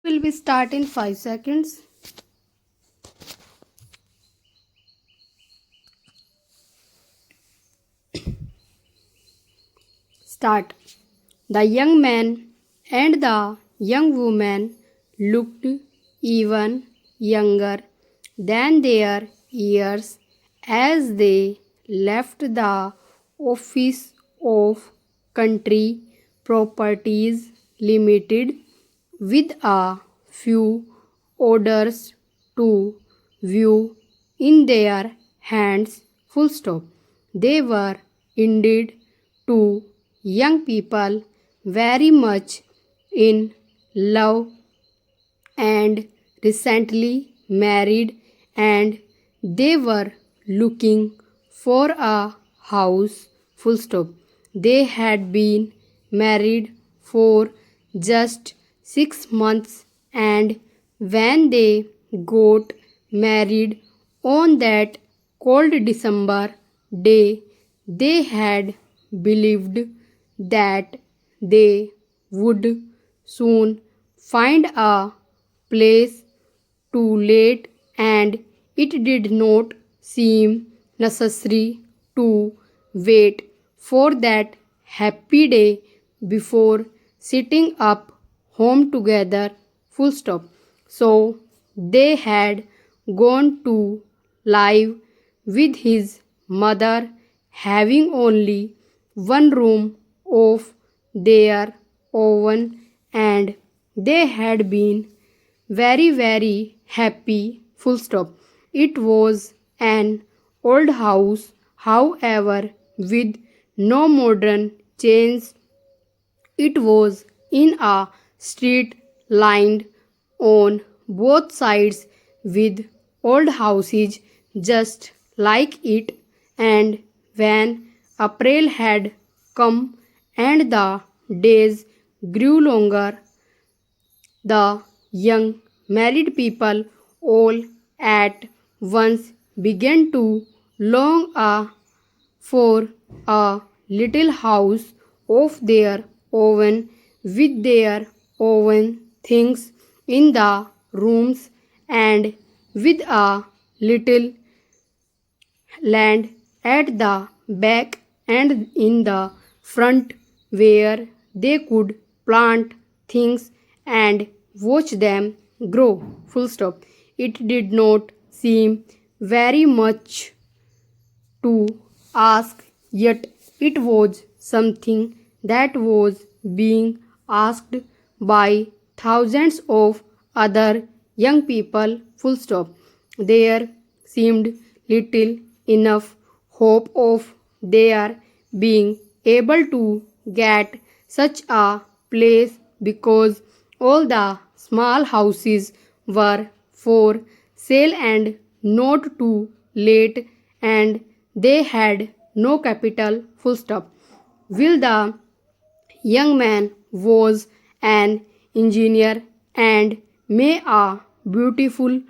Will be start in 5 seconds. Start. The young man and the young woman looked even younger than their years as they left the office of Country Properties Limited with a few orders to view in their hands. Full stop. They were indeed two young people very much in love and recently married, and they were looking for a house. Full stop. They had been married for just 6 months, and when they got married on that cold December day, they had believed that they would soon find a place too late, and it did not seem necessary to wait for that happy day before sitting up home together. Full stop. So they had gone to live with his mother, having only one room of their own, and they had been very happy. Full stop. It was an old house, however, with no modern change. It was in a street lined on both sides with old houses just like it, and when April had come and the days grew longer, the young married people all at once began to long for a little house of their own with their own things in the rooms and with a little land at the back and in the front where they could plant things and watch them grow. Full stop. It did not seem very much to ask, yet it was something that was being asked by thousands of other young people. Full stop. There seemed little enough hope of their being able to get such a place because all the small houses were for sale and not too late, and they had no capital. Full stop. Will the young man was an engineer and may a beautiful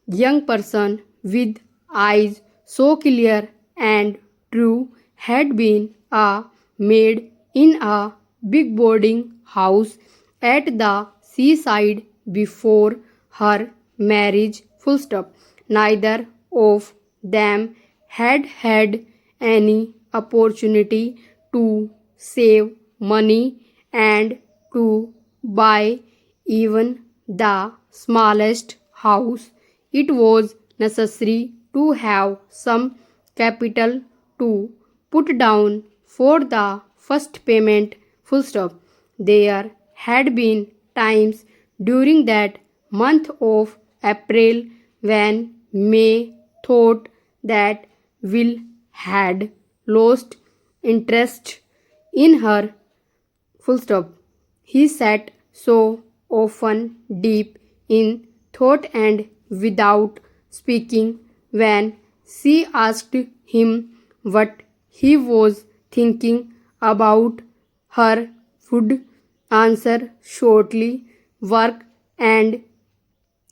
young person with eyes so clear and true had been a maid in a big boarding house at the seaside before her marriage. Full stop. Neither of them had had any opportunity to save money and to buy even the smallest house. It was necessary to have some capital to put down for the first payment. Full stop. There had been times during that month of April when May thought that Will had lost interest in her. Full stop. He sat so often deep in thought and without speaking when she asked him what he was thinking about her would answer shortly work, and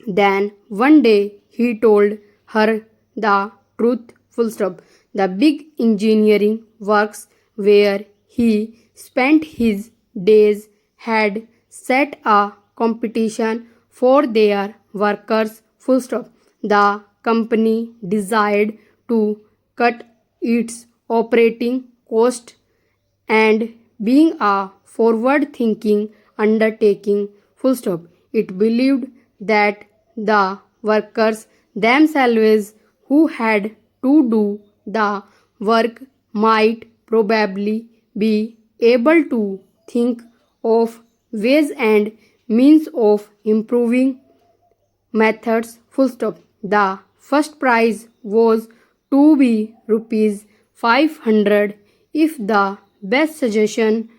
then one day he told her the truth. Full stop. The big engineering works where he spent his days had set a competition for their workers, full stop. The company desired to cut its operating cost and being a forward thinking undertaking, full stop. It believed that the workers themselves who had to do the work might probably be able to think of ways and means of improving methods, full stop. The first prize was to be rupees 500 if the best suggestion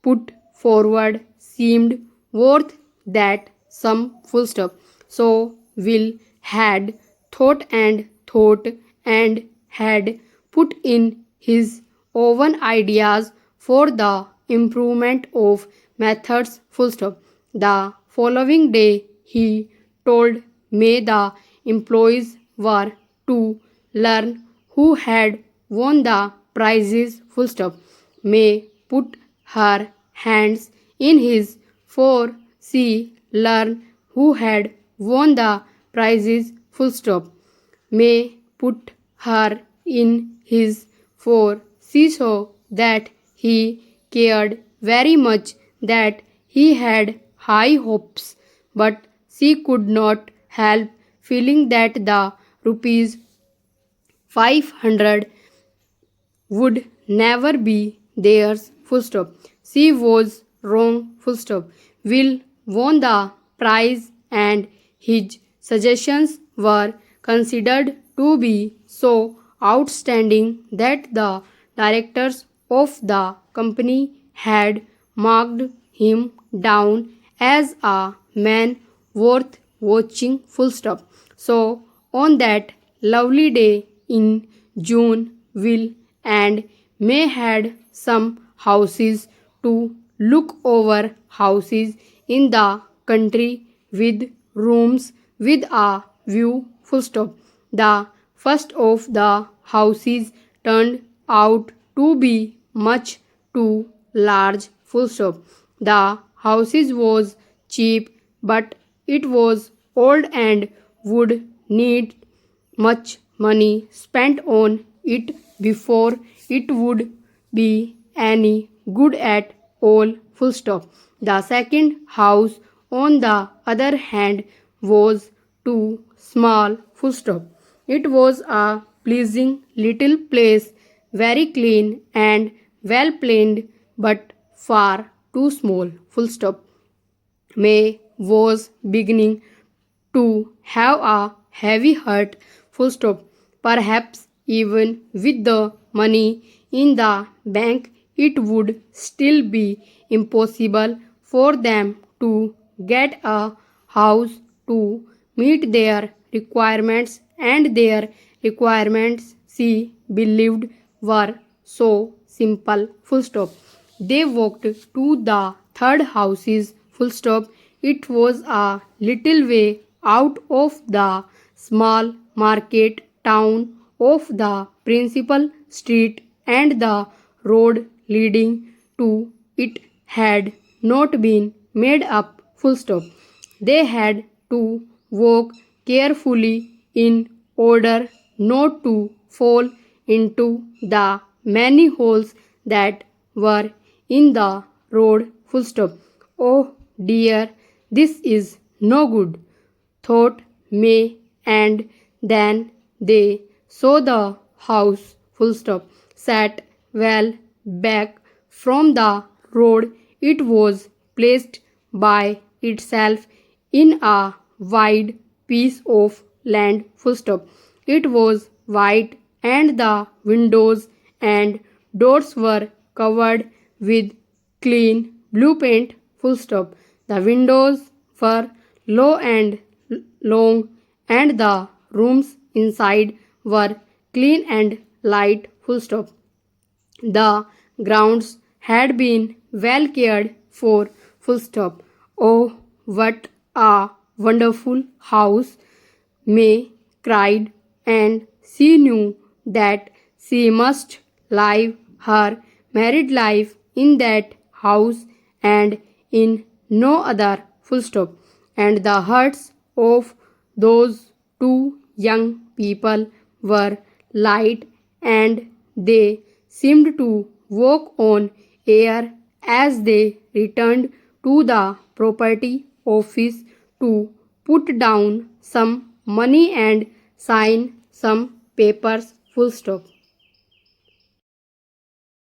put forward seemed worth that sum, full stop. So Will had thought and had put in his own ideas for the improvement of methods, full stop. The following day he told May the employees were to learn who had won the prizes, full stop. May put her hands in his for she learned who had won the prizes, full stop. May put her in his for she saw that he cared very much, that he had high hopes, but she could not help feeling that the rupees 500 would never be theirs, full stop. She was wrong, full stop. Will won the prize and his suggestions were considered to be so outstanding that the directors of the company had marked him down as a man worth watching, full stop. So on that lovely day in June, Will and May had some houses to look over, houses in the country with rooms with a view, full stop. The first of the houses turned out to be much too large, full stop. The houses was cheap, but it was old and would need much money spent on it before it would be any good at all, full stop. The second house, on the other hand, was too small, full stop. It was a pleasing little place, very clean and well planned, but far too small, full stop. May was beginning to have a heavy heart, full stop. Perhaps even with the money in the bank, it would still be impossible for them to get a house to meet their requirements, and their requirements, she believed, were so simple, full stop. They walked to the third houses, full stop. It was a little way out of the small market town of the principal street, and the road leading to it had not been made up, full stop. They had to walk carefully in order not to fall into the many holes that were in the road, full stop. Oh dear, this is no good, thought May, and then they saw the house, full stop, sat well back from the road. It was placed by itself in a wide piece of land, full stop. It was white, and the windows and doors were covered with clean blue paint, full stop. The windows were low and long, and the rooms inside were clean and light, full stop. The grounds had been well cared for, full stop. Oh, what a wonderful house, May cried, and she knew that she must live her married life in that house and in no other, full stop. and the hearts of those two young people were light, and they seemed to walk on air as they returned to the property office to put down some money and sign some papers. Full stop.